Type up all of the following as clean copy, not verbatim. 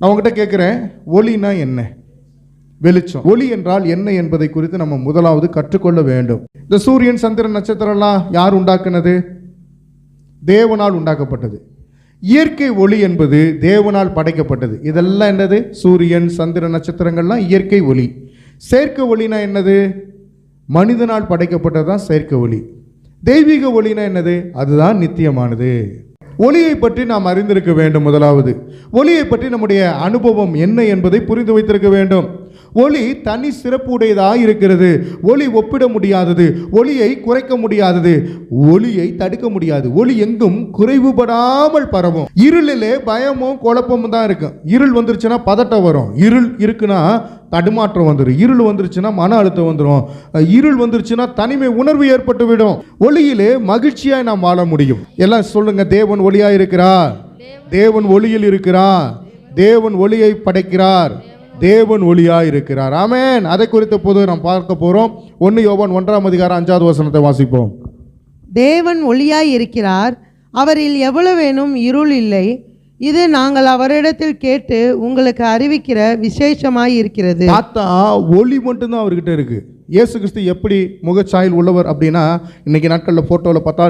அவங்ககிட்ட கேட்குறேன், ஒளினா என்ன? வெளிச்சம். ஒளி என்றால் என்ன என்பதை குறித்து நம்ம முதலாவது கற்றுக்கொள்ள வேண்டும். இந்த சூரியன், சந்திரன், நட்சத்திரம்லாம் யார் உண்டாக்குனது? தேவனால் உண்டாக்கப்பட்டது. இயற்கை ஒளி என்பது தேவனால் படைக்கப்பட்டது. இதெல்லாம் என்னது? சூரியன், சந்திரன், நட்சத்திரங்கள்லாம் இயற்கை ஒளி. செயற்கை ஒளினா என்னது? மனிதனால் படைக்கப்பட்டது தான் செயற்கை ஒளி. தெய்வீக ஒளினா என்னது? அதுதான் நித்தியமானது. ஒளியை பற்றி நாம் அறிந்திருக்க வேண்டும். முதலாவது ஒளியை பற்றி நம்முடைய அனுபவம் என்ன என்பதை புரிந்து வைத்திருக்க வேண்டும். ஒளி தனி சிறப்பு உடையதாக இருக்கிறது. ஒளி ஒப்பிட முடியாதது. ஒளியை குறைக்க முடியாதது. ஒளியை தடுக்க முடியாது. ஒளி எங்கும் குறைவுபடாமல் பரவும். இருளிலே பயமும் குழப்பமும் தான் இருக்கும். இருள் வந்துருச்சுன்னா பதட்டம் வரும். இருள் இருக்குன்னா தடுமாற்றம் வந்துடும். இருள் வந்துருச்சுன்னா மன அழுத்தம் வந்துடும். இருள் வந்துருச்சுன்னா தனிமை உணர்வு ஏற்பட்டு விடும். ஒளியிலே மகிழ்ச்சியாய் நாம் வாழ முடியும். எல்லாம் சொல்லுங்க, தேவன் ஒளியாய் இருக்கிறார். தேவன் ஒளியில் இருக்கிறார். தேவன் ஒளியை படைக்கிறார். தேவன் ஒளியாய் இருக்கிறார். ஆமென். அதை குறித்த போது நாம் பார்க்க போறோம். 1 யோவான் 1:5 வாசிப்போம். தேவன் ஒளியாய் இருக்கிறார், அவரில் எவ்வளவேனும் இருள் இல்லை. இது நாங்கள் அவரிடத்தில் கேட்டு உங்களுக்கு அறிவிக்கிற விசேஷமாய் இருக்கிறது. பார்த்தா ஒளி மட்டும்தான் அவர்கிட்ட இருக்கு. இயேசு கிறிஸ்து எப்படி முகச்சாயல் உள்ளவர் அப்படின்னா, இன்னைக்கு நாட்களில் போட்டோவில் பார்த்தா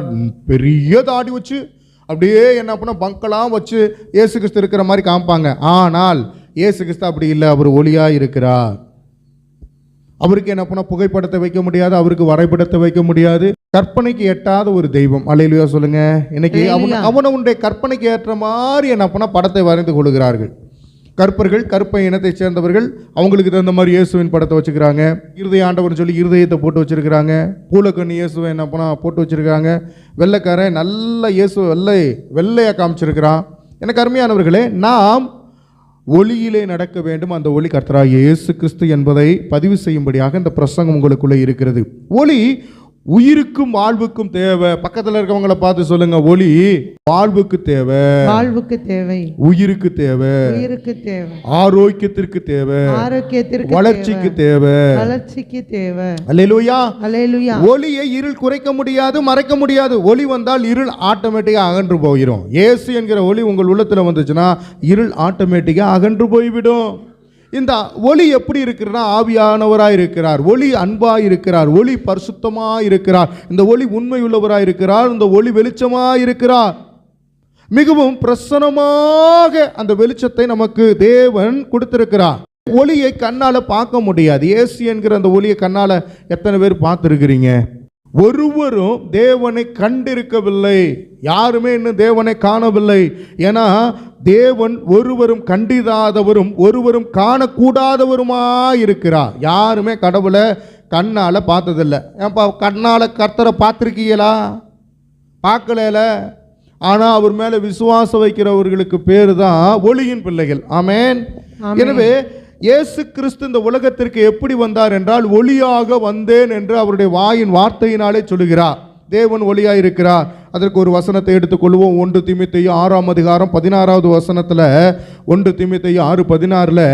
பெரிய தாடி வச்சு அப்படியே என்ன பண்ண பங்கெல்லாம் வச்சு இயேசு கிறிஸ்து இருக்கிற மாதிரி காமிப்பாங்க. ஆனால் இயேசு கிறிஸ்து அப்படி இல்லை. அவர் ஒளியாக இருக்கிறார். அவருக்கு என்ன பண்ண புகைப்படத்தை வைக்க முடியாது. அவருக்கு வரைபடத்தை வைக்க முடியாது. கற்பனைக்கு எட்டாத ஒரு தெய்வம். அல்லேலூயா சொல்லுங்க. இன்னைக்கு அவனுடைய கற்பனைக்கு ஏற்ற மாதிரி என்ன பண்ண படத்தை வரைந்து கொள்கிறார்கள். கற்பர்கள், கற்ப இனத்தை சேர்ந்தவர்கள், அவங்களுக்கு தகுந்த மாதிரி இயேசுவின் படத்தை வச்சுக்கிறாங்க. இருதய ஆண்டவர்னு சொல்லி இருதயத்தை போட்டு வச்சிருக்கிறாங்க. பூலக்கண்ணி இயேசுவை என்ன பண்ண போட்டு வச்சிருக்காங்க. வெள்ளைக்காரன் நல்ல இயேசு வெள்ளையா காமிச்சிருக்கிறான். எனக்கு அருமையானவர்களே, நாம் ஒளியிலே நடக்க வேண்டும். அந்த ஒளி கர்த்தராகிய இயேசு கிறிஸ்து என்பதை பதிவு செய்யும்படியாக இந்த பிரசங்கம் உங்களுக்குள்ளே இருக்கிறது. ஒளி உயிருக்கும் வாழ்வுக்கும் தேவை. பக்கத்தில் இருக்கவங்களை பார்த்து சொல்லுங்க, ஒளி வாழ்வுக்கு தேவை. வாழ்வுக்கு தேவை. உயிருக்கு தேவை. உயிருக்கு தேவை. ஆரோக்கியத்திற்கு தேவை. ஆரோக்கியத்திற்கு. வளர்ச்சிக்கு தேவை. வளர்ச்சிக்கு தேவை. அல்லேலூயா. அல்லேலூயா. ஒளியை இருள் குறைக்க முடியாது, மறைக்க முடியாது. ஒளி வந்தால் இருள் ஆட்டோமேட்டிக்கா அகன்று போயிடும். இயேசு என்கிற ஒளி உங்கள் உள்ளத்துல வந்துச்சுன்னா இருள் ஆட்டோமேட்டிக்கா அகன்று போய்விடும். இந்த ஒளி எப்படி இருக்கிறனா, ஆவியானவராய் இருக்கிறார். ஒளி அன்பாய் இருக்கிறார். ஒளி பரிசுத்தமாய் இருக்கிறார். இந்த ஒளி உண்மையுள்ளவராய் இருக்கிறார். இந்த ஒளி வெளிச்சமாய் இருக்கிறார். மிகவும் பிரசன்னமாக அந்த வெளிச்சத்தை நமக்கு தேவன் கொடுத்திருக்கிறார். ஒளியை கண்ணால பார்க்க முடியாது. இயேசு என்கிற அந்த ஒளியை கண்ணால எத்தனை பேர் பார்த்திருக்கிறீங்க? ஒருவரும் தேவனை கண்டிருக்கவில்லை. யாருமே இன்னும் தேவனை காணவில்லை. ஏன்னா தேவன் ஒருவரும் கண்டிராதவரும் ஒருவரும் காணக்கூடாதவருமாய் இருக்கிறார். யாருமே கடவுளை கண்ணால பார்த்ததில்லை. ஏன்பா கண்ணால கர்த்தரை பார்த்துருக்கீங்களா? பார்க்கல. ஆனால் அவர் மேலே விசுவாசம் வைக்கிறவர்களுக்கு பேர் தான் ஒளியின் பிள்ளைகள். ஆமென். எனவே இயேசு கிறிஸ்து இந்த உலகத்திற்கு எப்படி வந்தார் என்றால், ஒளியாக வந்தேன் என்று அவருடைய வாயின் வார்த்தையினாலே சொல்லுகிறார். தேவன் ஒளியாக இருக்கிறார். அதற்கு ஒரு வசனத்தை எடுத்துக்கொள்வோம். 1 தீமோத்தேயு 6:16 1 தீமோத்தேயு 6:16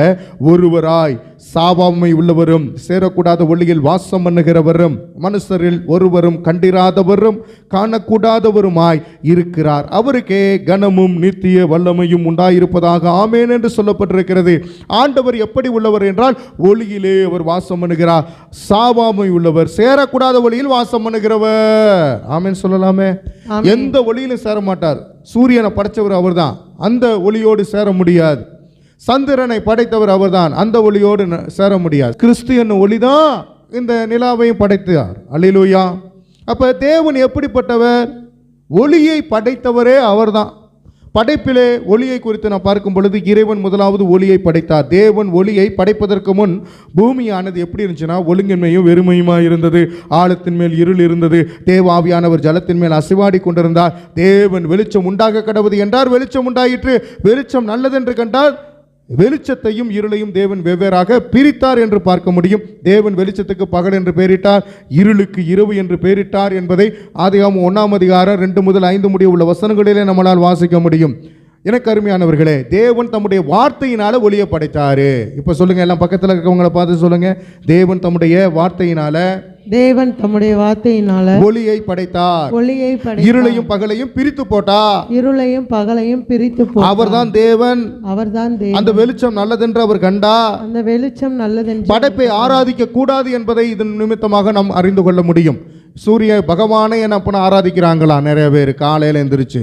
ஒருவராய் சாவாமை உள்ளவரும் சேரக்கூடாத ஒளியில் வாசம் பண்ணுகிறவரும் மனுஷரில் ஒருவரும் கண்டிராதவரும் காணக்கூடாதவருமாய் இருக்கிறார். அவருக்கே கனமும் நித்திய வல்லமையும் உண்டாயிருப்பதாக ஆமென் என்று சொல்லப்பட்டிருக்கிறது. ஆண்டவர் எப்படி உள்ளவர் என்றால், ஒளியிலே அவர் வாசம் பண்ணுகிறார். சாவாமை உள்ளவர், சேரக்கூடாத ஒளியில் வாசம் பண்ணுகிறவர். ஆமென் சொல்லலாமே. எந்த ஒளியிலும் சேர மாட்டார். சூரியனை படைச்சவர் அவர்தான், அந்த ஒளியோடு சேர முடியாது. சந்திரனை படைத்தவர் அவர்தான், அந்த ஒளியோடு சேர முடியாது. கிறிஸ்து என்னும் ஒளிதான் இந்த நிலாவையும் படைத்தார். அல்லேலூயா. அப்ப தேவன் எப்படிப்பட்டவர்? ஒளியை படைத்தவரே அவர்தான். படைப்பிலே ஒளியை குறித்து நான் பார்க்கும் பொழுது, இறைவன் முதலாவது ஒளியை படைத்தார். தேவன் ஒளியை படைப்பதற்கு முன் பூமியானது எப்படி இருந்துச்சுன்னா, ஒழுங்கின்மையும் வெறுமையுமாக இருந்தது. ஆழத்தின் மேல் இருள் இருந்தது. தேவாவியானவர் ஜலத்தின் மேல் அசைவாடி கொண்டிருந்தார். தேவன் வெளிச்சம் உண்டாக கடவுது என்றார். வெளிச்சம் உண்டாயிற்று. வெளிச்சம் நல்லதென்று கண்டார். வெளிச்சத்தையும் இருளையும் தேவன் வெவ்வேறாக பிரித்தார் என்று பார்க்க முடியும். தேவன் வெளிச்சத்துக்கு பகல் என்று பெயரிட்டார், இருளுக்கு இரவு என்று பெயரிட்டார் என்பதை ஆதியாகமம் 1 அதிகாரம் 2 முதல் 5 முடிய உள்ள வசனங்களிலே நம்மளால் வாசிக்க முடியும். எனக்கு அருமையானவர்களே, தேவன் தம்முடைய வார்த்தையினால ஒளியை படைத்தாரு. இப்ப சொல்லுங்க, எல்லாம் பக்கத்துல இருக்கவங்களை பார்த்து சொல்லுங்க, தேவன் தம்முடைய வார்த்தையினால ஒளியை படைத்தார். இருளையும் பகலையும் பிரித்து போட்டார். அவர்தான் தேவன். அந்த வெளிச்சம் நல்லதென்று அவர் கண்டார். படைப்பை ஆராதிக்க கூடாது என்பதை இதன் நிமித்தமாக நாம் அறிந்து கொள்ள முடியும். சூரிய பகவானை என்ன பண்ண ஆராதிக்கிறாங்களா நிறைய பேர்? காலையில் எந்திரிச்சு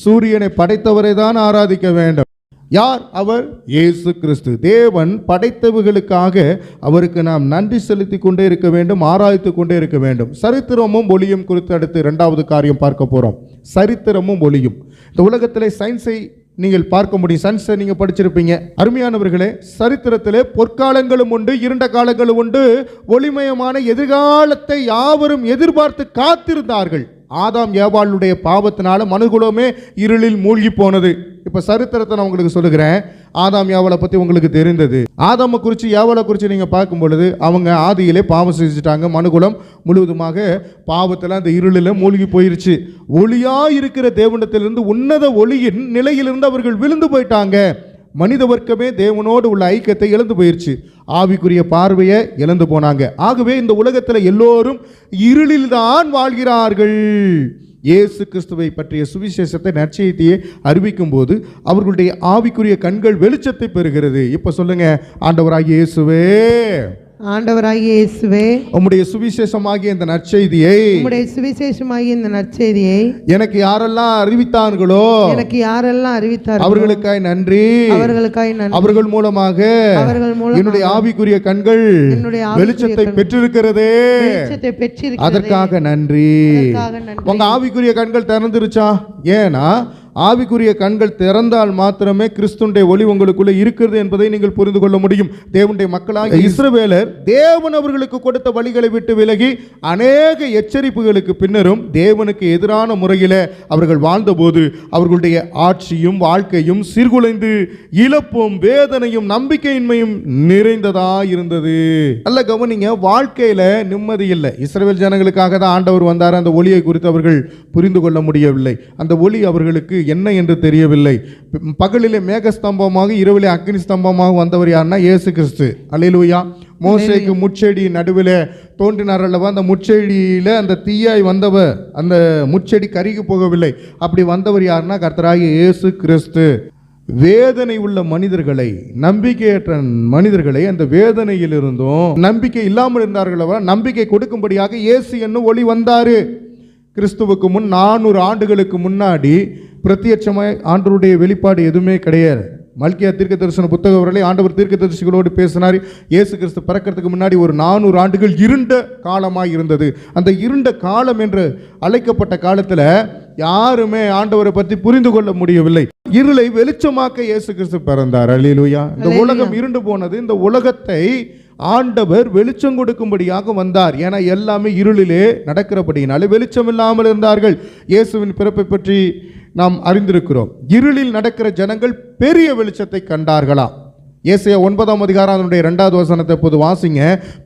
சூரியனை படைத்தவரை தான் ஆராதிக்க வேண்டும். யார் அவர்? இயேசு கிறிஸ்து. தேவன் படைத்தவர்களுக்காக அவருக்கு நாம் நன்றி செலுத்தி கொண்டே இருக்க வேண்டும், ஆராய்த்து கொண்டே இருக்க வேண்டும். சரித்திரமும் ஒளியும் குறித்து அடுத்து இரண்டாவது காரியம் பார்க்க போறோம். சரித்திரமும் ஒளியும். இந்த உலகத்திலே சயின்ஸை நீங்கள் பார்க்க முடியும். சயின்ஸை நீங்கள் படிச்சிருப்பீங்க. அருமையானவர்களே, சரித்திரத்திலே பொற்காலங்களும் உண்டு, இருண்ட காலங்களும் உண்டு. ஒளிமயமான எதிர்காலத்தை யாவரும் எதிர்பார்த்து காத்திருந்தார்கள். ஆதாம் ஏவாளுடைய பாவத்தினால மனுகுலமே இருளில் மூழ்கி போனது. இப்ப சரித்திரத்தை நான் உங்களுக்கு சொல்லுகிறேன். ஆதாம் ஏவாளை பத்தி உங்களுக்கு தெரிந்தது. ஆதாமை குறித்து ஏவாளை குறித்து நீங்க பார்க்கும் பொழுது அவங்க ஆதியிலே பாவம் செஞ்சுட்டாங்க. மனுகுலம் முழுவதுமாக பாவத்தில் அந்த இருளில் மூழ்கி போயிருச்சு. ஒளியா இருக்கிற தேவனிடத்திலிருந்து, உன்னத ஒளியின் நிலையிலிருந்து அவர்கள் விழுந்து போயிட்டாங்க. மனித வர்க்கமே தேவனோடு உள்ள ஐக்கியத்தை இழந்து போயிருச்சு. ஆவிக்குரிய பார்வையை இழந்து போனாங்க. ஆகவே இந்த உலகத்தில் எல்லோரும் இருளில்தான் வாழ்கிறார்கள். இயேசு கிறிஸ்துவை பற்றிய சுவிசேஷத்தை நற்செய்தியை அறிவிக்கும் போது அவர்களுடைய ஆவிக்குரிய கண்கள் வெளிச்சத்தை பெறுகிறது. இப்ப சொல்லுங்க, ஆண்டவராகிய இயேசுவே, ஆண்டவராகிய இயேசுவே, உம்முடைய சுவிசேஷமாகிய இந்த நற்செய்தியை எனக்கு யாரெல்லாம் அறிவித்தார்களோ அவர்களுக்காய் நன்றி. அவர்கள் மூலமாக என்னுடைய ஆவிக்குரிய கண்கள் வெளிச்சத்தை பெற்றிருக்கிறதே, அதற்காக நன்றி. உங்க ஆவிக்குரிய கண்கள் திறந்துருச்சா? ஏன்னா ஆவிக்குரிய கண்கள் திறந்தால் மாத்திரமே கிறிஸ்துடைய ஒளி உங்களுக்குள்ள இருக்கிறது என்பதை நீங்கள் புரிந்து கொள்ள முடியும். தேவனுடைய மக்களாக இஸ்ரவேலர் தேவன் அவர்களுக்கு கொடுத்த வழிகளை விட்டு விலகி அநேக எச்சரிப்புகளுக்கு பின்னரும் தேவனுக்கு எதிரான முறையில் அவர்கள் வாழ்ந்தபோது அவர்களுடைய ஆட்சியும் வாழ்க்கையும் சீர்குலைந்து இழப்பும் வேதனையும் நம்பிக்கையின்மையும் நிறைந்ததா இருந்தது. நல்ல கவனிங்க, வாழ்க்கையில நிம்மதி இல்லை. இஸ்ரவேல் ஜனங்களுக்காக தான் ஆண்டவர் வந்தார். அந்த ஒளியை குறித்து அவர்கள் புரிந்து கொள்ள முடியவில்லை. அந்த ஒளி அவர்களுக்கு என்ன என்று தெரியவில்லை. பகலிலே மேகஸ்தம்பமாக, இரவிலே அக்னி ஸ்தம்பமாக வந்தவர் யாருன்னா இயேசு கிறிஸ்து. அல்லேலூயா. மோசேக்கு முட்செடி நடுவில் தோன்றினார் அல்லவா? அந்த முட்செடியில அந்த தீயாய் வந்தவர், அந்த முட்செடி கருகி போகவில்லை. அப்படி வந்தவர் யாருன்னா கர்த்தராகிய இயேசு கிறிஸ்து. வேதனை உள்ள மனிதர்களை, நம்பிக்கையற்ற மனிதர்களை அந்த வேதனையில் இருந்தும் நம்பிக்கை இல்லாமல் இருந்தார்களவா நம்பிக்கை கொடுக்கும்படியாக இயேசு என்னும் ஒளி வந்தாரு. கிறிஸ்துவுக்கு முன் 400 ஆண்டுகளுக்கு முன்னாடி பிரத்யட்சமாய் ஆண்டவருடைய வெளிப்பாடு எதுவுமே கிடையாது. மல்கியா தீர்க்க தரிசன புத்தகம் வரலை ஆண்டவர் தீர்க்க தரிசிகளோடு பேசினார். இயேசு கிறிஸ்து பிறக்கிறதுக்கு முன்னாடி ஒரு 400 ஆண்டுகள் இருண்ட காலமாய் இருந்தது. அந்த இருண்ட காலம் என்று அழைக்கப்பட்ட காலத்தில் யாருமே ஆண்டவரை பற்றி புரிந்து கொள்ள முடியவில்லை. இருளை வெளிச்சமாக்க இயேசு கிறிஸ்து பிறந்தார். அல்லேலூயா. இந்த உலகம் இருண்டு போனது. இந்த உலகத்தை ஆண்டவர் வெளிச்சம் கொடுக்கும்படியாக வந்தார். ஏன்னா எல்லாமே இருளிலே நடக்கிறபடினாலே வெளிச்சம் இல்லாமல் இருந்தார்கள். இயேசுவின் பிறப்பை பற்றி நாம் அறிந்திருக்கிறோம். இருளில் நடக்கிற ஜனங்கள் பெரிய வெளிச்சத்தை கண்டார்களாம். ஏசாயா 9ஆம் அதிகாரம் அதனுடைய 2வது வசனத்தை இப்போது வாசிங்க.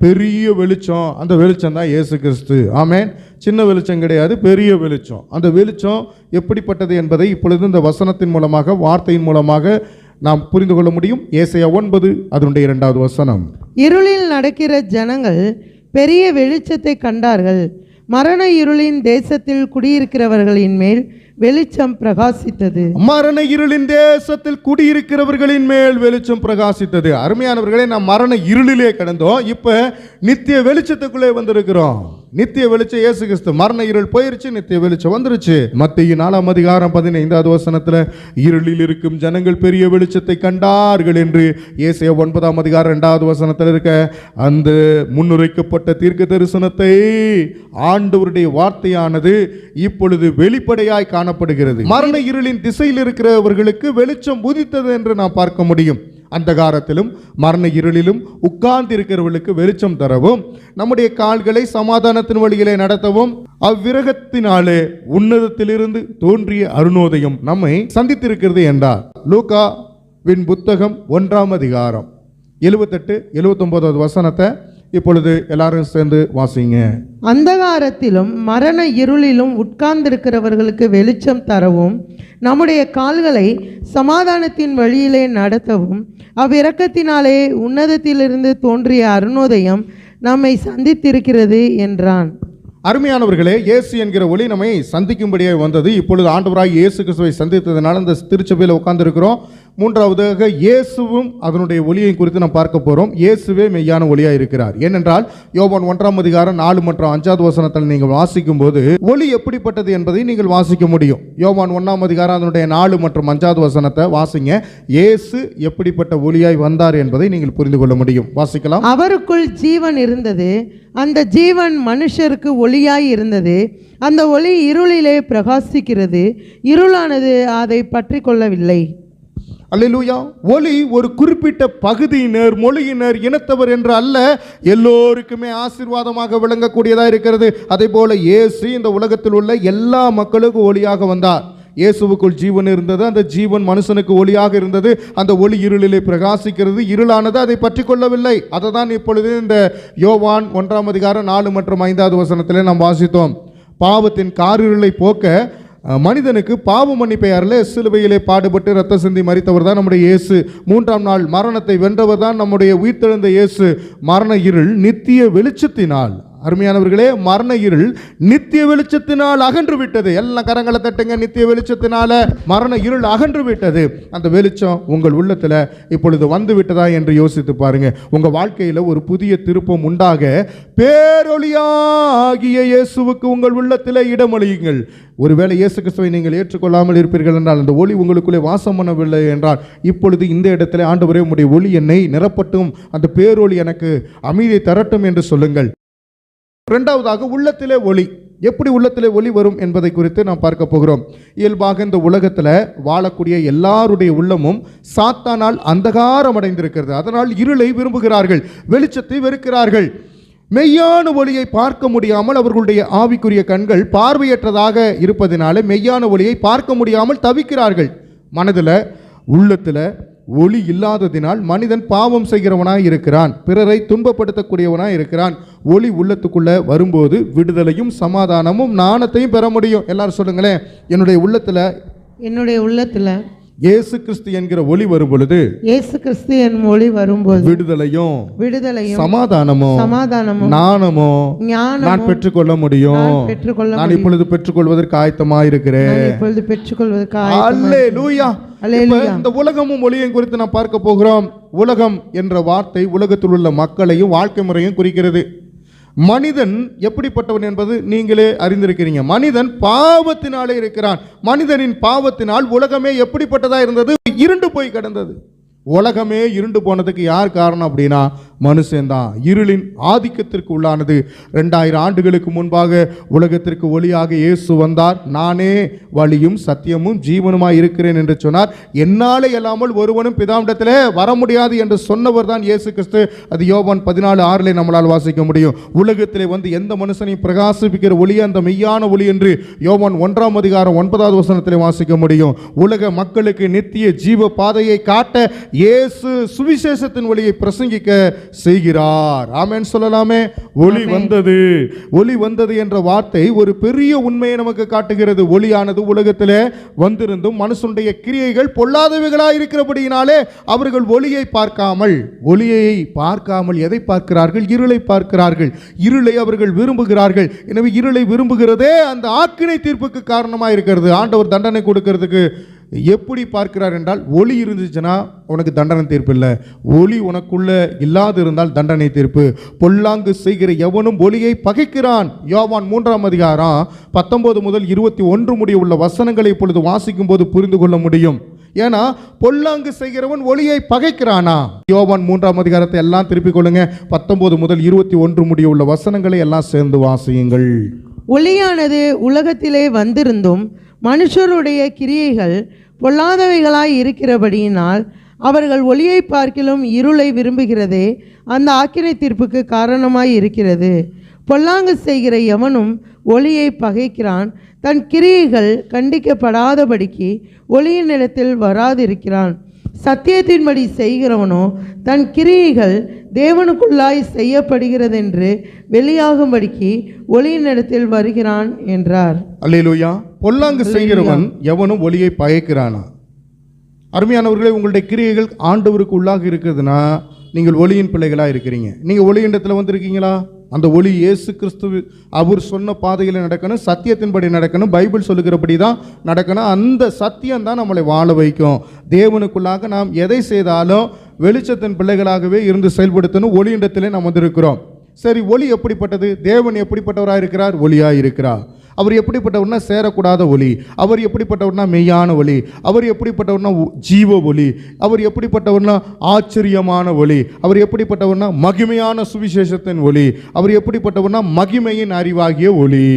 பெரிய வெளிச்சம், அந்த வெளிச்சம் தான் இயேசு கிறிஸ்து. ஆமென். சின்ன வெளிச்சம் கிடையாது, பெரிய வெளிச்சம். அந்த வெளிச்சம் எப்படிப்பட்டது என்பதை இப்பொழுது இந்த வசனத்தின் மூலமாக, வார்த்தையின் மூலமாக நாம் புரிந்து கொள்ள முடியும். ஏசாயா 9 அதனுடைய 2வது வசனம். இருளில் நடக்கிற ஜனங்கள் பெரிய வெளிச்சத்தை கண்டார்கள். மரண இருளின் தேசத்தில் குடியிருக்கிறவர்களின் மேல் வெளிச்சம் பிரகாசித்தது. மரண இருளின் தேசத்தில் குடியிருக்கிறவர்களின் மேல் வெளிச்சம் பிரகாசித்தது. அருமையானவர்களே, நாம் மரண இருளிலே கிடந்தோம், இப்ப நித்திய வெளிச்சத்துக்குள்ளே வந்திருக்கிறோம். நித்திய வெளிச்சம் இயேசு கிறிஸ்து. மரண இருள் போயிருச்சு, நித்திய வெளிச்சம் வந்துருச்சு. மத்தேயு 4ஆம் அதிகாரம் 15வது வசனத்துல இருளில் இருக்கும் ஜனங்கள் பெரிய வெளிச்சத்தை கண்டார்கள் என்று ஏசாயா 9ஆம் அதிகாரம் 2வது வசனத்தில் இருக்க அந்த முன்னுரைக்கப்பட்ட தீர்க்க தரிசனத்தை ஆண்டவருடைய வார்த்தையானது இப்பொழுது வெளிப்படையாய் காணப்படுகிறது. மரண இருளின் திசையில் இருக்கிறவர்களுக்கு வெளிச்சம் உதித்தது என்று நாம் பார்க்க முடியும். அந்தகாரத்திலும் மரண இருளிலும் உட்கார்ந்து இருக்கிறவர்களுக்கு வெளிச்சம் தரவும், நம்முடைய கால்களை சமாதானத்தின் வழியிலே நடத்தவும், அவ்விரகத்தினாலே உன்னதத்திலிருந்து தோன்றிய அருணோதயம் நம்மை சந்தித்திருக்கிறது என்றார். லூக்காவின் புத்தகம் 1ஆம் அதிகாரம் 78-79வது வசனத்தை இப்பொழுது எல்லாரும் சேர்ந்து வாசிங்க. அந்தகாரத்திலும் மரண இருளிலும் உட்கார்ந்திருக்கிறவர்களுக்கு வெளிச்சம் தரவும், நம்முடைய கால்களை சமாதானத்தின் வழியிலே நடத்தவும் அவ்விரக்கத்தினாலே உன்னதத்திலிருந்து தோன்றிய அருணோதயம் நம்மை சந்தித்திருக்கிறது என்றான். அருமையானவர்களே, இயேசு என்கிற ஒளி நம்மை சந்திக்கும்படியாக வந்தது. இப்பொழுது ஆண்டவராய் இயேசு கிறிஸ்துவை சந்தித்ததுனால இந்த திருச்சபையில் உட்கார்ந்திருக்கிறோம். மூன்றாவதாக இயேசுவும் அதனுடைய ஒளியை குறித்து நாம் பார்க்க போகிறோம். இயேசுவே மெய்யான ஒளியாக இருக்கிறார். ஏனென்றால் யோவான் 1:4 மற்றும் 5 வசனத்தில் நீங்கள் வாசிக்கும் போது ஒளி எப்படிப்பட்டது என்பதை நீங்கள் வாசிக்க முடியும். யோவான் 1 அதனுடைய 4 மற்றும் 5 வசனத்தை வாசிங்க. இயேசு எப்படிப்பட்ட ஒளியாய் வந்தார் என்பதை நீங்கள் புரிந்து கொள்ள முடியும். வாசிக்கலாம். அவருக்குள் ஜீவன் இருந்தது, அந்த ஜீவன் மனுஷருக்கு ஒளியாய் இருந்தது. அந்த ஒளி இருளிலே பிரகாசிக்கிறது, இருளானது அதை பற்றி கொள்ளவில்லை. அல்லேலூயா. ஒளி ஒரு குறிப்பிட்ட பகுதியினர், மொழியினர், இனத்தவர் என்று அல்ல, எல்லோருக்குமே ஆசீர்வாதமாக விளங்கக்கூடியதாக இருக்கிறது. அதே போல இயேசு இந்த உலகத்தில் உள்ள எல்லா மக்களுக்கும் ஒளியாக வந்தார். இயேசுவுக்குள் ஜீவன் இருந்தது, அந்த ஜீவன் மனுஷனுக்கு ஒளியாக இருந்தது. அந்த ஒளி இருளிலே பிரகாசிக்கிறது, இருளானது அதை பற்றி கொள்ளவில்லை. அதை தான் இப்பொழுது இந்த யோவான் 1:4 மற்றும் 5 வசனத்திலே நாம் வாசித்தோம். பாவத்தின் காரிருளை போக்க மனிதனுக்கு பாவ மன்னிப்பை அருள சிலுவையிலே பாடுபட்டு இரத்த சிந்தி மரித்தவர் தான் நம்முடைய இயேசு. 3ஆம் நாள் மரணத்தை வென்றவர் தான் நம்முடைய உயிர்த்தெழுந்த இயேசு. மரண இருள் நித்திய வெளிச்சத்தினால், அருமையானவர்களே, மரண இருள் நித்திய வெளிச்சத்தினால் அகன்று விட்டது. எல்லாம் கரங்களை தட்டுங்க. நித்திய வெளிச்சத்தினால மரண இருள் அகன்று விட்டது. அந்த வெளிச்சம் உங்கள் உள்ளத்தில் இப்பொழுது வந்து விட்டதா என்று யோசித்து பாருங்க. உங்க வாழ்க்கையில் ஒரு புதிய திருப்பம் உண்டாக பேரொளியாகிய இயேசுவுக்கு உங்கள் உள்ளத்தில் இடமளியுங்கள். ஒருவேளை இயேசு கிறிஸ்துவை நீங்கள் ஏற்றுக்கொள்ளாமல் இருப்பீர்கள் என்றால், அந்த ஒளி உங்களுக்குள்ளே வாசம் பண்ணவில்லை என்றால், இப்பொழுது இந்த இடத்துல ஆண்டவரே உம்முடைய ஒளி என்னை நிரப்பட்டும், அந்த பேரொளி எனக்கு அமைதியை தரட்டும் என்று சொல்லுங்கள். இரண்டாவதாக, உள்ளத்திலே ஒளி. எப்படி உள்ளத்திலே ஒளி வரும் என்பதை குறித்து நாம் பார்க்க போகிறோம். இயல்பாக இந்த உலகத்தில் வாழக்கூடிய எல்லாருடைய உள்ளமும் சாத்தானால் அந்தகாரம் அடைந்திருக்கிறது. அதனால் இருளை விரும்புகிறார்கள், வெளிச்சத்தை வெறுக்கிறார்கள். மெய்யான ஒளியை பார்க்க முடியாமல் அவர்களுடைய ஆவிக்குரிய கண்கள் பார்வையற்றதாக இருப்பதினால மெய்யான ஒளியை பார்க்க முடியாமல் தவிக்கிறார்கள். மனதில், உள்ளத்தில் ஒளி இல்லாததினால் மனிதன் பாவம் செய்கிறவனாய் இருக்கிறான், பிறரை துன்பப்படுத்தக்கூடியவனாய் இருக்கிறான். ஒளி உள்ளத்துக்குள்ள வரும்போது விடுதலையும் சமாதானமும் நாணத்தையும் பெற முடியும். எல்லாரும் சொல்லுங்களேன். என்னுடைய உள்ளத்தில் இயேசு கிறிஸ்து என்கிற ஒளி வரும் பொழுது, இயேசு கிறிஸ்து என் ஒளி வரும்போது விடுதலையும் சமாதானமும் ஞானமும் நான் பெற்றுக்கொள்ள முடியும். நான் இப்பொழுது பெற்றுக்கொள்வதற்கு ஆயத்தமாக இருக்கிறேன். அல்லேலூயா. இந்த உலகமும் ஒளியையும் குறித்து நாம் பார்க்க போகிறோம். உலகம் என்ற வார்த்தை உலகத்தில் உள்ள மக்களையும் வாழ்க்கை முறையும் குறிக்கிறது. மனிதன் எப்படிப்பட்டவன் என்பது நீங்களே அறிந்திருக்கிறீங்க. மனிதன் பாவத்தினாலே இருக்கிறான். மனிதனின் பாவத்தினால் உலகமே எப்படிப்பட்டதா இருந்தது? இருண்டு போய் கிடந்தது. உலகமே இருண்டு போனதுக்கு யார் காரணம் அப்படின்னா மனுஷன்தான். இருளின் ஆதிக்கத்திற்கு உள்ளானது. 2000 ஆண்டுகளுக்கு முன்பாக உலகத்திற்கு ஒளியாக இயேசு வந்தார். நானே வழியும் சத்தியமும் ஜீவனுமாய் இருக்கிறேன் என்று சொன்னார். என்னாலே இல்லாமல் ஒருவனும் பிதாவிடத்திலே வர முடியாது என்று சொன்னவர் தான் இயேசு கிறிஸ்து. அது யோவான் 14:6 நம்மளால் வாசிக்க முடியும். உலகத்திலே வந்து எந்த மனுஷனையும் பிரகாசிப்பிக்கிற ஒளி அந்த மெய்யான ஒளி என்று யோவான் 1:9 வசனத்திலே வாசிக்க முடியும். உலக மக்களுக்கு நித்திய ஜீவ பாதையை காட்ட இயேசு சுவிசேஷத்தின் ஒளியை பிரசங்கிக்க செய்கிறார். ஆமென் சொல்லலாமே. ஒளி வந்தது. ஒளி வந்தது என்ற வார்த்தை ஒரு பெரிய உண்மையை நமக்கு காட்டுகிறது. ஒளியானது உலகத்திலே வந்திருந்தும் மனுஷனுடைய கிரியைகள் பொல்லாதவைகளாக இருக்கிறபடியினாலே அவர்கள் ஒளியை பார்க்காமல் எதை பார்க்கிறார்கள்? இருளை பார்க்கிறார்கள். இருளை அவர்கள் விரும்புகிறார்கள். எனவே இருளை விரும்புகிறதே அந்த ஆக்கினை தீர்ப்புக்கு காரணமாக இருக்கிறது. ஆண்டவர் தண்டனை கொடுக்கிறதுக்கு எப்படி பார்க்கிறார் என்றால், ஒளி இருந்துச்சுன்னா உனக்கு தண்டனை தீர்ப்பு இல்லை, ஒளி உனக்குள்ள இல்லாது இருந்தால் தண்டனை தீர்ப்பு. பொல்லாங்கு செய்கிற எவனும் ஒளியை பகைக்கிறான். யோவான் 3:19 முதல் 21 முடிய உள்ள வசனங்களை இப்பொழுது வாசிக்கும் போது புரிந்து கொள்ள முடியும். ஏன்னா பொல்லாங்கு செய்கிறவன் ஒளியை பகைக்கிறானா? யோவான் 3 எல்லாம் திருப்பிக் கொள்ளுங்க. 19 முதல் 21 முடிய உள்ள வசனங்களை எல்லாம் சேர்ந்து வாசியுங்கள். ஒளியானது உலகத்திலே வந்திருந்தும் மனுஷருடைய கிரியைகள் பொல்லாதவைகளாய் இருக்கிறபடியினால் அவர்கள் ஒளியை பார்க்கிலும் இருளை விரும்புகிறதே அந்த ஆக்கினை தீர்ப்புக்கு காரணமாய் இருக்கிறது. பொல்லாங்கு செய்கிற எவனும் ஒளியை பகைக்கிறான், தன் கிரியைகள் கண்டிக்கப்படாதபடிக்கு ஒளியின் இடத்தில் வராதிருக்கிறான். சத்தியத்தின்படி செய்கிறவனோ தன் கிரியைகள் தேவனுக்குள்ளாய் செய்யப்படுகிறதென்று வெளியாகும்படிக்கு ஒளியினிடத்தில் வருகிறான் என்றார். அல்லேலூயா. பொல்லாங்கு செய்கிறவன் எவனும் ஒளியை பயக்கிறானா? அருமையானவர்களே, உங்களுடைய கிரியைகள் ஆண்டவருக்கு உள்ளாக இருக்குதுன்னா நீங்கள் ஒளியின் பிள்ளைகளாக இருக்கிறீங்க. நீங்கள் ஒளியிடத்தில் வந்திருக்கீங்களா? அந்த ஒளி இயேசு கிறிஸ்து அவர் சொன்ன பாதையில் நடக்கணும், சத்தியத்தின்படி நடக்கணும், பைபிள் சொல்லுகிறபடி தான் நடக்கணும். அந்த சத்தியம் தான் நம்மளை வாழ வைக்கும். தேவனுக்குள்ளாக நாம் எதை செய்தாலும் வெளிச்சத்தின் பிள்ளைகளாகவே இருந்து செயல்படுத்தணும். ஒளியிடத்திலே நாம் வந்திருக்கிறோம். சரி, ஒளி எப்படிப்பட்டது? தேவன் எப்படிப்பட்டவராக இருக்கிறார்? ஒளியாக இருக்கிறார். அவர் எப்படிப்பட்டவர்னா சேரக்கூடாத ஒளி. அவர் எப்படிப்பட்டவர்னா மெய்யான ஒளி. அவர் எப்படிப்பட்டவர்னா ஜீவ ஒளி. அவர் எப்படிப்பட்டவர்னா ஆச்சரியமான ஒளி. அவர் எப்படிப்பட்டவர்னா மகிமையான சுவிசேஷத்தின் ஒளி. அவர் எப்படிப்பட்டவர்னா மகிமையின் அறிவாகிய ஒளி.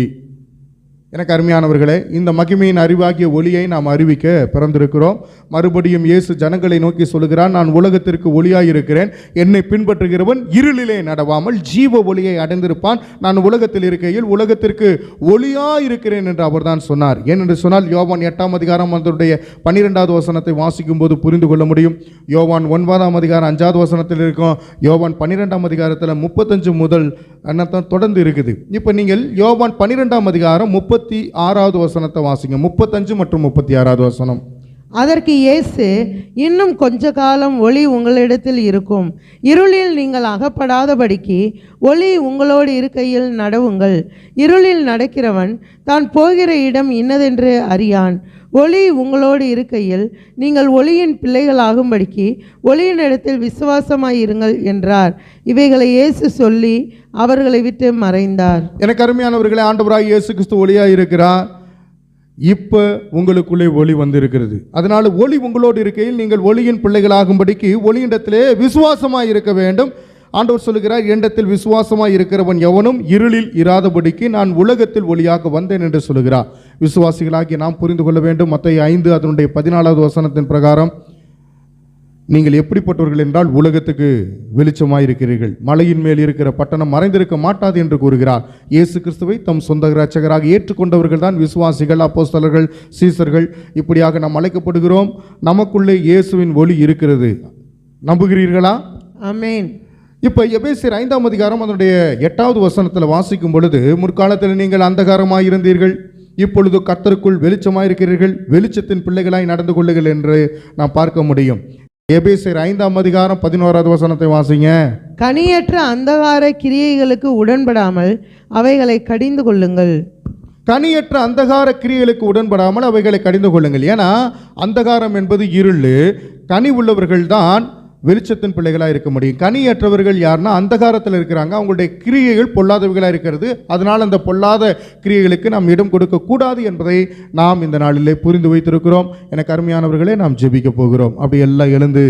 எனக்கு அருமையானவர்களே, இந்த மகிமையின் அறிவாகிய ஒளியை நாம் அறிவிக்க பிறந்திருக்கிறோம். மறுபடியும் இயேசு ஜனங்களை நோக்கி சொல்லுகிறார், நான் உலகத்திற்கு ஒளியாய் இருக்கிறேன். என்னை பின்பற்றுகிறவன் இருளிலே நடவாமல் ஜீவ ஒளியை அடைந்திருப்பான். நான் உலகத்தில் இருக்கையில் உலகத்திற்கு ஒளியாய் இருக்கிறேன் என்று அவர் தான் சொன்னார். ஏனென்று சொன்னால் யோவான் 8ஆம் அதிகாரம் அதனுடைய 12வது வசனத்தை வாசிக்கும் போது புரிந்து கொள்ள முடியும். யோவான் 9ஆம் அதிகாரம் 5வது வசனத்தில் இருக்கும். யோவான் 12ஆம் அதிகாரத்தில் 35 முதல் என்னத்தான் தொடர்ந்து இருக்குது. இப்போ நீங்கள் யோவான் 12ஆம் அதிகாரம் 36வது வசனத்தை வாசிங்க. 35 மற்றும் 36வது வசனம். அதற்கு இயேசு, இன்னும் கொஞ்ச காலம் ஒளி உங்களிடத்தில் இருக்கும். இருளில் நீங்கள் அகப்படாதபடிக்கு ஒளி உங்களோடு இருக்கையில் நடவுங்கள். இருளில் நடக்கிறவன் தான் போகிற இடம் இன்னதென்று அறியான். ஒளி உங்களோடு இருக்கையில் நீங்கள் ஒளியின் பிள்ளைகளாகும்படிக்கு ஒளியினிடத்தில் விசுவாசமாயிருங்கள் என்றார். இவைகளை இயேசு சொல்லி அவர்களை விட்டு மறைந்தார். எனக்கு அருமையானவர்களே, ஆண்டவராய் இயேசு கிறிஸ்து ஒளியாக இருக்கிறார். இப்போ உங்களுக்குள்ளே ஒளி வந்திருக்கிறது. அதனால ஒளி உங்களோடு இருக்கையில் நீங்கள் ஒளியின் பிள்ளைகளாகும்படிக்கு ஒளியிடத்திலே விசுவாசமாய் இருக்க வேண்டும். ஆண்டவர் சொல்லுகிறார், என்னிடத்தில் விசுவாசமாய் இருக்கிறவன் எவனும் இருளில் இராதபடிக்கு நான் உலகத்தில் ஒளியாக வந்தேன் என்று சொல்லுகிறார். விசுவாசிகளாகி நாம் புரிந்து கொள்ள வேண்டும். மத்தேயு 5 அதனுடைய 14வது வசனத்தின் பிரகாரம், நீங்கள் எப்படிப்பட்டவர்கள் என்றால் உலகத்துக்கு வெளிச்சமாய் இருக்கிறீர்கள். மலையின் மேல் இருக்கிற பட்டணம் மறைந்திருக்க மாட்டாது என்று கூறுகிறார். இயேசு கிறிஸ்துவை தம் சொந்த இரட்சகராக ஏற்றுக்கொண்டவர்கள் தான் விசுவாசிகள், அப்போஸ்தலர்கள், சீசர்கள். இப்படியாக நாம் அழைக்கப்படுகிறோம். நமக்குள்ளே இயேசுவின் ஒளி இருக்கிறது. நம்புகிறீர்களா? ஆமென். இப்போ எபேசியர் 5ஆம் அதிகாரம் அதனுடைய 8வது வசனத்தில் வாசிக்கும் பொழுது, முற்காலத்தில் நீங்கள் அந்தகாரமாய் இருந்தீர்கள், இப்பொழுது கர்த்தருக்குள் வெளிச்சமாய் இருக்கிறீர்கள், வெளிச்சத்தின் பிள்ளைகளாய் நடந்து கொள்ளுங்கள் என்று நாம் பார்க்க முடியும். எபேசியர் 5ஆம் அதிகாரம் 11வது வசனத்தை வாசிங்க. கனியற்ற அந்தகார கிரியைகளுக்கு உடன்படாமல் அவைகளை கடிந்து கொள்ளுங்கள். கனியற்ற அந்தகார கிரியைகளுக்கு உடன்படாமல் அவைகளை கடிந்து கொள்ளுங்கள். ஏன்னா அந்தகாரம் என்பது இருள். கனி உள்ளவர்கள் தான் வெளிச்சத்தின் பிள்ளைகளாக இருக்க முடியும். கனியற்றவர்கள் யாருன்னா அந்தகாரத்தில் இருக்கிறாங்க. அவங்களுடைய கிரியைகள் பொல்லாதவைகளாக இருக்கிறது. அதனால் அந்த பொல்லாத கிரியைகளுக்கு நாம் இடம் கொடுக்கக்கூடாது என்பதை நாம் இந்த நாளிலே புரிந்து வைத்திருக்கிறோம். எனக்கு அருமையானவர்களே, நாம் ஜெபிக்க போகிறோம். அப்படி எல்லாம் எழுந்து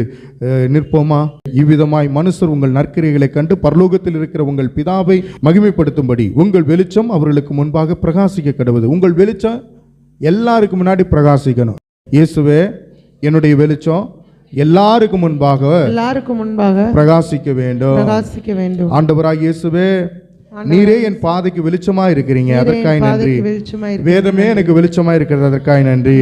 நிற்போமா? இவ்விதமாய் மனுஷர் உங்கள் நற்கிரியைகளை கண்டு பரலோகத்தில் இருக்கிற உங்கள் பிதாவை மகிமைப்படுத்தும்படி உங்கள் வெளிச்சம் அவர்களுக்கு முன்பாக பிரகாசிக்க கடவுது. உங்கள் வெளிச்சம் எல்லாருக்கு முன்னாடி பிரகாசிக்கணும். இயேசுவே என்னுடைய வெளிச்சம் எல்லாருக்கும் முன்பாக பிரகாசிக்க வேண்டும். ஆண்டவராகிய இயேசுவே, நீரே என் பாதைக்கு வெளிச்சமா இருக்கிறீங்க, அதற்காக நன்றி. வேதமே எனக்கு வெளிச்சமா இருக்கிறது, அதற்காக நன்றி.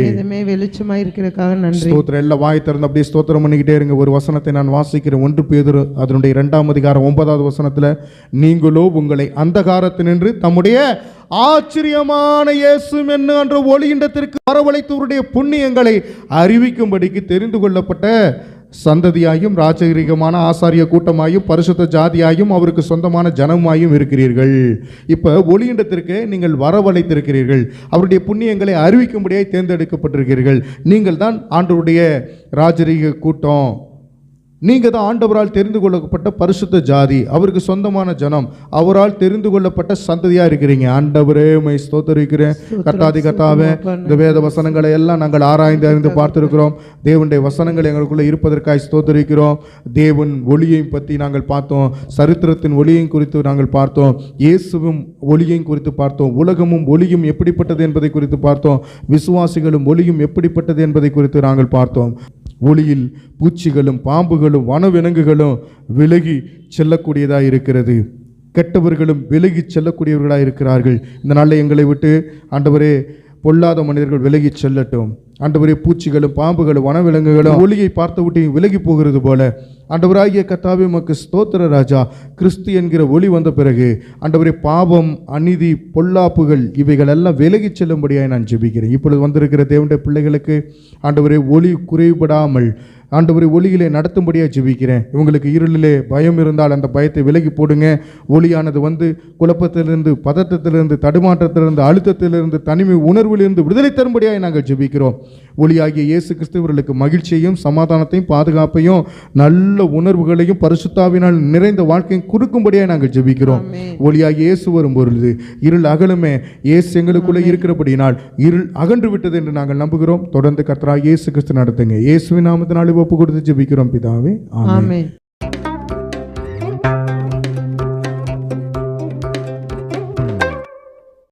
ஸ்தோத்திரம். எல்லாம் வாய் திறந்து அப்படியே ஸ்தோத்திரம் பண்ணிக்கிட்டே இருங்க. ஒரு வசனத்தை நான் வாசிக்கிறேன். 1 பேதுரு அதனுடைய 2ஆம் அதிகாரம் 9வது வசனத்துல, நீங்களோ உங்களை அந்தகாரத்தினின்று தம்முடைய ஆச்சரியமான இயேசு என்ற ஒளியிண்டத்திற்கு வரவழைத்தவருடைய புண்ணியங்களை அறிவிக்கும்படிக்கு தெரிந்து கொள்ளப்பட்ட சந்ததியாயும் ராஜரீகமான ஆசாரிய கூட்டமாயும் பரிசுத்த ஜாதியாயும் அவருக்கு சொந்தமான ஜனமாயும் இருக்கிறீர்கள். இப்போ ஒளியிண்டத்திற்கு நீங்கள் வரவழைத்திருக்கிறீர்கள். அவருடைய புண்ணியங்களை அறிவிக்கும்படியாய் தேர்ந்தெடுக்கப்பட்டிருக்கிறீர்கள். நீங்கள் தான் ஆண்டவருடைய ராஜரீக கூட்டம். நீங்கள் தான் ஆண்டவரால் தெரிந்து கொள்ளப்பட்ட பரிசுத்த ஜாதி, அவருக்கு சொந்தமான ஜனம், அவரால் தெரிந்து கொள்ளப்பட்ட சந்ததியாக இருக்கிறீங்க. ஆண்டவரே உம்மை ஸ்தோத்திரிக்கிறேன். கர்த்தாதி கர்த்தாவே, இந்த வேத வசனங்களை எல்லாம் நாங்கள் ஆராய்ந்து அறிந்து பார்த்திருக்கிறோம். தேவனுடைய வசனங்கள் எங்களுக்குள்ளே இருப்பதற்காக ஸ்தோத்திரிக்கிறோம். தேவன் ஒளியையும் பற்றி நாங்கள் பார்த்தோம். சரித்திரத்தின் ஒளியையும் குறித்து நாங்கள் பார்த்தோம். இயேசுவும் ஒளியையும் குறித்து பார்த்தோம். உலகமும் ஒளியும் எப்படிப்பட்டது என்பதை குறித்து பார்த்தோம். விசுவாசிகளும் ஒளியும் எப்படிப்பட்டது என்பதை குறித்து நாங்கள் பார்த்தோம். ஒளியில் பூச்சிகளும் பாம்புகளும் வனவிலங்குகளும் விலகி செல்லக்கூடியதாக இருக்கிறது. கெட்டவர்களும் விலகி செல்லக்கூடியவர்களாக இருக்கிறார்கள். இந்த நாளில் எங்களை விட்டு ஆண்டவரே பொல்லாத மனிதர்கள் விலகி செல்லட்டும். ஆண்டவரே, பூச்சிகளும் பாம்புகளும் வனவிலங்குகளும் ஒளியை பார்த்து விட்டு விலகி போகிறது போல ஆண்டவராகிய கர்த்தாவே உமக்கு ஸ்தோத்திர ராஜா. கிறிஸ்து என்கிற ஒளி வந்த பிறகு ஆண்டவரே, பாவம், அநீதி, பொல்லாப்புகள் இவைகள் எல்லாம் விலகி செல்லும்படியாக நான் ஜெபிக்கிறேன். இப்பொழுது வந்திருக்கிற தேவனுடைய பிள்ளைகளுக்கு ஆண்டவரே ஒளி குறைபடாமல் ஆண்டவரே ஒளியிலே நடத்தும்படியாக ஜெபிக்கிறேன். இவங்களுக்கு இருளிலே பயம் இருந்தால் அந்த பயத்தை விலகி போடுங்க. ஒளியானது வந்து குழப்பத்திலிருந்து, பதட்டத்திலிருந்து, தடுமாற்றத்திலிருந்து, அழுத்தத்திலிருந்து, தனிமை உணர்விலிருந்து விடுதலை தரும்படியாக நாங்கள் ஜெபிக்கிறோம். ஒளியாகிய இயேசு கிறிஸ்துவர்களுக்கு மகிழ்ச்சியையும் சமாதானத்தையும் பாதுகாப்பையும் நல்ல உணர்வுகளையும் பரிசுத்தாவினால் நிறைந்த வாழ்க்கையும் கொடுக்கும்படியாக நாங்கள் ஜெபிக்கிறோம். ஒளியாகிய இயேசு வரும் பொழுது இருள் அகலுமே. இயேசு எங்களுக்குள்ளே இருக்கிறபடினால் இருள் அகன்று விட்டது என்று நாங்கள் நம்புகிறோம். தொடர்ந்து கர்த்தராகிய இயேசு கிறிஸ்து நடத்துங்க. இயேசுவின் நாமத்தினாலே ஒப்பு கொடுத்து ஜெபிக்கிறோம் பிதாவே. ஆமென்.